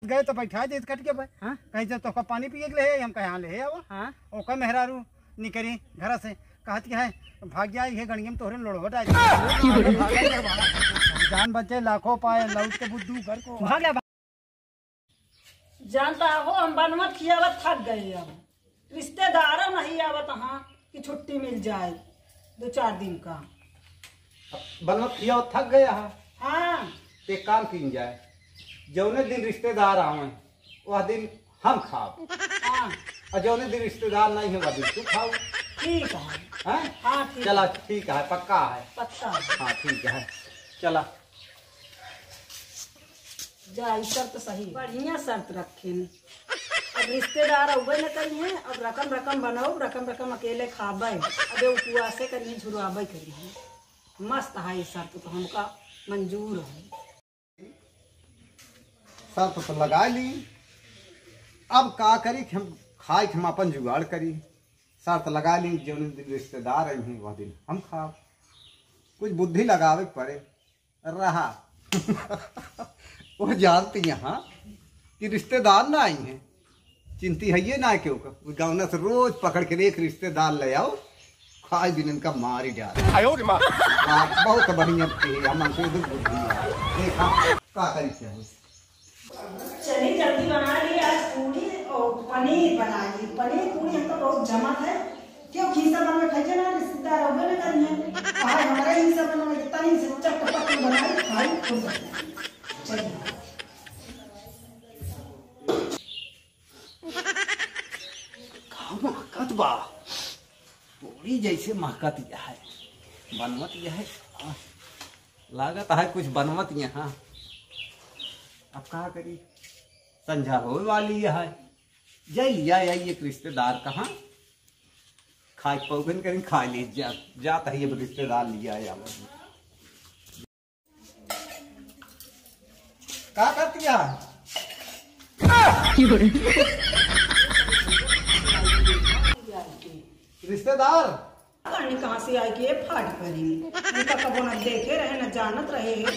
गए तो बैठा दे कट के भाई कहीं जब तो पानी पिए के लिए हम कहे ले आओ ओका मेहरारू निकली घर से कहत के है भाग जाए ये गणियम तोहरे लोड़वट आ जान बचे लाखों पाए लौट के बुद्धू घर को भाग जा। जानता हो हम बनमत खियावत थक गए अब रिश्तेदार नहीं आवत हाँ कि छुट्टी मिल जाए 2-4 दिन का बनमत खियावत थक गया है। हाँ एक काम की जाए जौने दिन रिश्तेदार आवे वह दिन हम खाओ और जौने दिन रिश्तेदार नहीं है वह दिन तू खाओ। ठीक है हाँ ठीक चला ठीक है पक्का है पक्का हाँ ठीक है चला जा शर्त सही बढ़िया शर्त रखे अब रिश्तेदार अबे न करिए अब रकम बनाओ रकम अकेले खाबे अब उपवासे करिए झुरवाबे करिए मस्त है शर्त तो हमका मंजूर है। शर्त तो लगा ली अब का करी हम खाए हम अपन जुगाड़ करी शर्त लगा ली जो दिन रिश्तेदार आई हैं वह दिन हम खाओ कुछ बुद्धि लगावे पड़े रहा वो जानती यहाँ कि रिश्तेदार ना आई हैं चिंती है ये ना क्यों गाँव से रोज पकड़ के एक रिश्तेदार ले आओ खाए दिन इनका मार ही डाल बहुत बढ़िया बुद्धि देखा का करी चलिए जल्दी बना ली आज पूरी और पनीर बना ली पनीर पूरी हमको बहुत जमत है क्यों खीसा बना खाइए ना रिश्तेदार हो गए ना करिए आज हमारे ही सब बना इतना ही चटपट बनाई खाई खुश चलिए महकत बा पूरी जैसे महकत यह है बनमत यह है लागत है कुछ बनमत यहाँ अब कहा करी संझा हो वाली है जय लिया एक रिश्तेदार कहाँ खाए पौगन करें खा ली जाता है ये रिश्तेदार लिया या क्या करती है रिश्तेदार कहाँ से आई कि ये फाट करी उनका कबो न देखे रहे न जानत रहे अब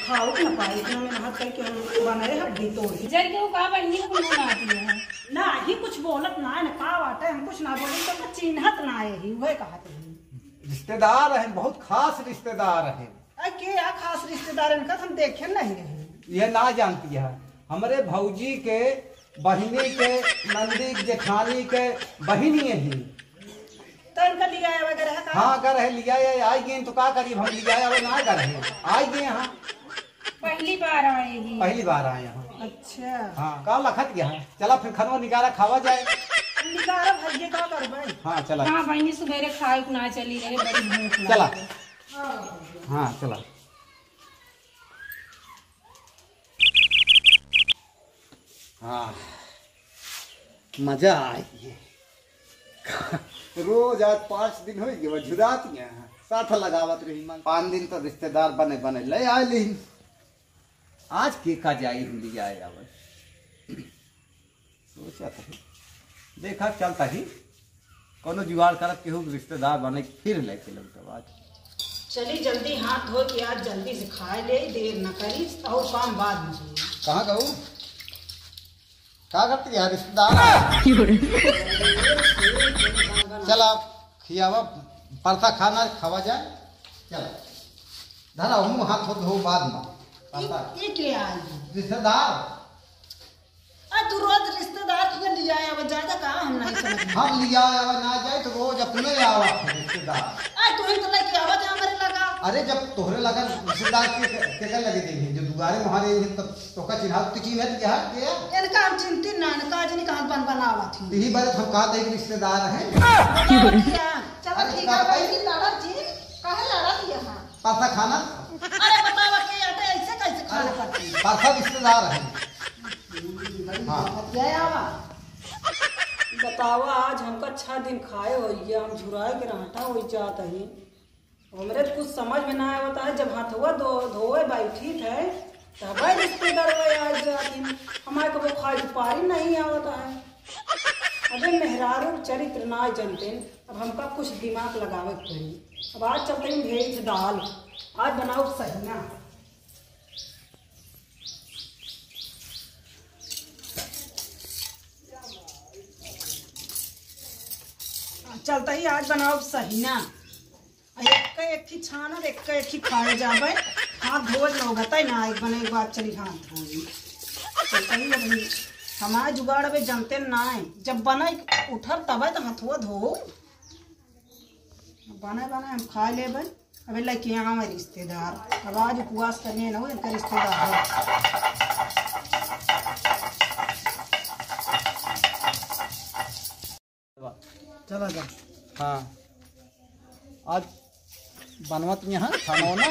खाओ न पाए इतना मेहनत करके हम बनाए हड्डी तोड़ जर के वो का बनी को बनाती है ना ही कुछ बोलत ना न का बाटे हम कुछ ना बोले तो चिन्हत ना है ही वह कहत है रिश्तेदार है बहुत खास रिश्तेदार है के या खास रिश्तेदार इनका हम देखे नहीं रहे ये ना जानती है हमारे भौजी के बहिनी के नंदी जेठानी के बहिनी ही तो इनका लिया वगैरह का हाँ कर है लिया आई गए तो क्या करिए हम लिया है ना कर है आई गए यहाँ पहली बार आए ही पहली बार आए यहाँ अच्छा हाँ का लखत गया है चला फिर खनवा निकारा खावा जाए निकारा भैया का करबे हाँ चला हाँ बहनी सुबेरे खाए ना चली रहे बड़ी भूख चला हाँ चला हाँ मजा आई है रोज आज 5 दिन हो गए झुराती है साथ लगावत रही 5 दिन तो रिश्तेदार बने बने ले आए लेकिन आज के का जाई लिया आया सोचा था देखा चलता ही कोनो जुगाड़ करत केहू रिश्तेदार बने फिर लेके लौटब आज चली जल्दी हाथ धो के आज जल्दी से खाए ले देर न करी और काम बाद में कहाँ कहूँ क्या करती है रिश्तेदार चला खियावा परसा खाना खावा जाए चला धरा हूँ हाथ धो बाद में रिश्तेदार तू रोज रिश्तेदार क्यों लिया आया ज्यादा कहा हम नहीं समझ हम लिया आवा ना जाए तो रोज अपने आवा रिश्तेदार तू तो लेके आवा जा हमारे लगा अरे जब तोहरे लगा रिश्तेदार के लगे देंगे जो दुआरे वहां तो का चिन्हा तो चिन्ह क्या है इनका हम चिंतित ना इनका जनी कहां बनावा थी यही बात हम कहा थे रिश्तेदार हैं चलो ठीक है भाई लड़ा जी काहे लड़ा दिया हां परसा खाना अरे बतावा के आटे ऐसे कैसे खाना पड़ती परसा रिश्तेदार है हाँ बतावा आज हमका 6 दिन खाए हो गया हम झुराए के रहता हो जाता ही हमरे तो कुछ समझ में ना आता है जब हाथवा धोए बैठी थे तब रिश्तेदार आज जाती हमारे को खाए पारी नहीं आता है अबे मेहरारू चरित्र ना जानते अब हमका कुछ दिमाग लगावे पड़ी अब आज चलते हैं भेज दाल आज बनाओ सही ना चलता ही आज बनाओ सही ना। एक ही छाना एक ही खाए जाबे, हाथ धोज लगता है ना, एक बने एक बात चली हाथ धोई चलता ही बनी। हमारे जुगाड़ अबे जानते ना है, जब बना उठब तब तो हथुआ धो बना बना हम खा ले भाई। अबे लड़के यहाँ हमारे रिश्तेदार अब आज उपवास करने ना हो, इनका रिश्तेदार है। चला जा। हाँ आज बनवत यहाँ खाना ना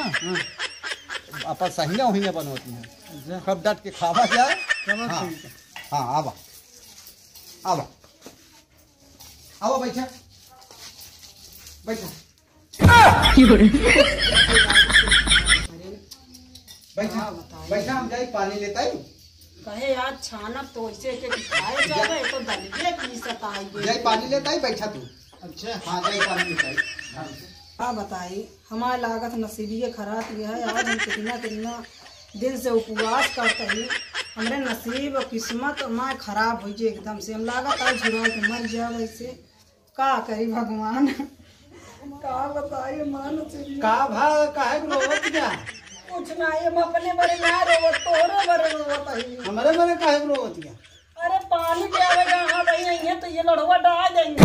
अपन सही ना वही बनवत यहाँ कब डट के खावा जाए। चलो हाँ ठीक है। हाँ आवा आवा आवा बैठा बैठा बैठा बैठा हम जाए पानी लेता ही कहे यार छानक तो ऐसे के खाए जावे तो दलिए की सताई जाए पानी लेता ही बैठा तू। अच्छा हाँ जाए पानी लेता ही। हाँ बताई हमारी लागत नसीबी खराब यह है। आज हम कितना दिन से उपवास करते ही हमारे नसीब और किस्मत माँ खराब हो जाए एकदम से। हम लागत आज झुरा के मर जाए वैसे का करी भगवान का बताइए मान से का भा काहे को रोवत क्या? कुछ ना ये हम अपने बड़े ना रोवत तोरे बड़े रोवत है। हमारे बारे काहे को रोवत क्या? अरे पानी पे आवेगा हाँ भाई नहीं है तो ये लड़वा डाल देंगे।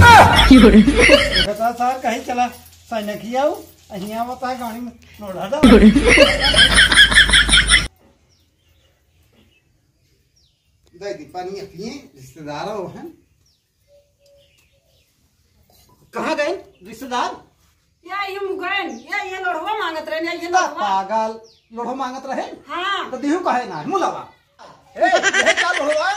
बता सर कहीं चला सैनिक ही आऊ अहिया बता गाड़ी में लोढ़ा डाल। दे दी पानी पिए रिश्तेदार हो हैं। कहाँ गए रिश्तेदार? या ये मुगैन या ये लड़वा मांगत रहे ये लड़वा पागल लोढ़ो मांगत रहे। हाँ तो दिहु कहे ना मुलावा ए ये का लोढ़वा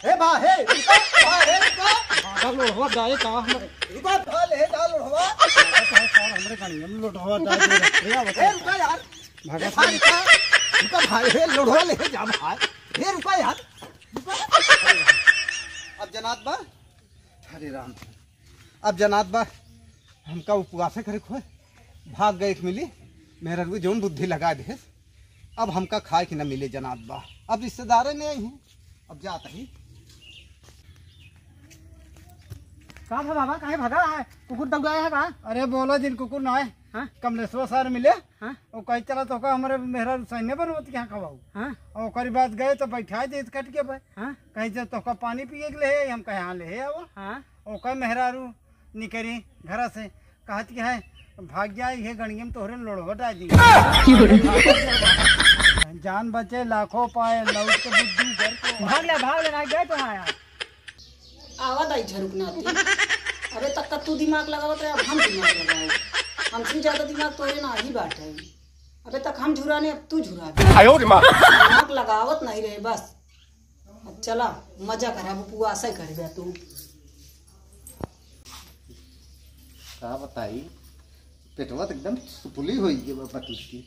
हे बा हे रुका बा हे रुका पागल लोढ़वा डाले का हमरे रुका बा ले डाल लोढ़वा सर हमरे गाड़ी में लोढ़वा डाल दे रखे या हे बता रुका यार भागा रुका रुका भाई हे लोढ़वा ले जा भाई हे रुका यार अब जनात बा हरे राम अब जनात बा हमका उपवास करे खोए भाग गए मिली मेरा भी जौन बुद्धि लगा दे। अब हमका खाए कि न मिले जनात बा। अब रिश्तेदार में आई हैं अब जाता ही कहाँ था बाबा काहे भागा है कुकुर दौड़ाया है कहाँ? अरे बोला जिन कुकुर ना है हाँ? कमलेश्वर सर मिले हाँ? वो कहीं चला तो का हमारे मेहरा सैन्य बनवत क्या खवाऊ हाँ? और ओकरी बात गए तो बैठा दे कट के भाई हाँ? कहीं से तो का पानी पिए के ले हम कहे हाँ ले आओ हाँ? ओकर मेहरारू निकरी घर से कहत के है भाग जाए ये गणियम तोहरे लोड़वा डाल दी। जान बचे लाखों पाए लौट के बुद्धि घर को भाग लेना गए तो आया आवाज आई झरुकना थी। अबे तक का तू दिमाग लगावत रहे अब हम दिमाग लगाओ। हमसे ज्यादा दिमाग तोरे ना ही बात है। अबे तक हम झुराने अब तू झुरा दिमाग लगावत नहीं रहे बस। अब चला मजा करा उपवास ही कर बे तू। का बताई पेटवा तो एकदम सुपुली हो गई बतूस की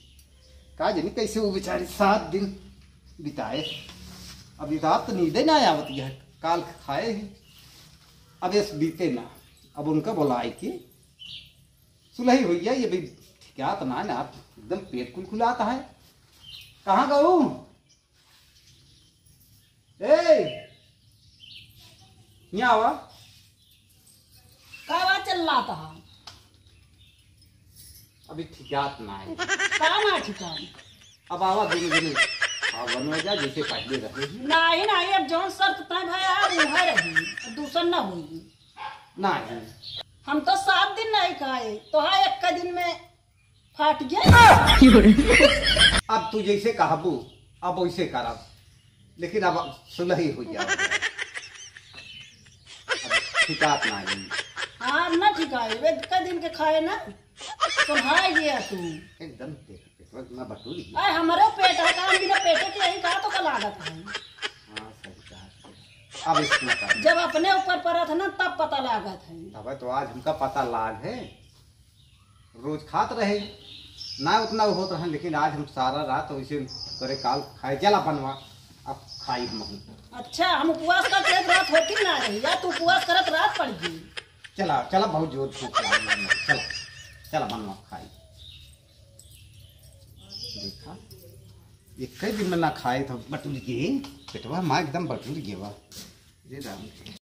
का जनी कैसे वो बेचारी 7 दिन बिताए। अब रात तो नींद ना आवत है काल खाए ही अब ये बीते ना। अब उनका बोलाई कि सुलही हो गया ये भी क्या तो ना आप एकदम पेट खुलखुलाता है। कहाँ गऊ ए यहाँ आवा का बात चल रहा था अभी ठिकात ना है का ना ठिकान अब आवा दोनों जने बनवा जा जैसे पहले रहे नहीं नहीं अब जौन शर्त तय भाई अब वह रही दूसर ना हुई नहीं। हम तो 7 दिन नहीं खाए तो हाँ एक का दिन में फाट गया। अब तू जैसे कहबू अब वैसे करब लेकिन अब सुलही हो जाओ ठिकात ना है। हाँ ना ठीक है एक का दिन के खाए ना तो भाई गया तू एकदम पेट में बटूरी अरे हमारे पेट है काम बिना पेटे के यही कहा तो का लागत है। हाँ सही कहा। अब इसमें कर जब अपने ऊपर पड़ा था ना तब पता लागत है। अब तो आज हमका पता लाग है रोज खात रहे ना उतना होता है लेकिन आज हम सारा रात वैसे करे काल खाए चला बनवा अब खाई हम। अच्छा हम उपवास करते रात होती ना रही या तू उपवास करत रात पड़ गई। चला चला बहुत जोर भूख लगी चला चला बनवा खाई। देखा एक दिन में ना खाए तो बटुल गए पेटवा माँ एकदम बटुल गए।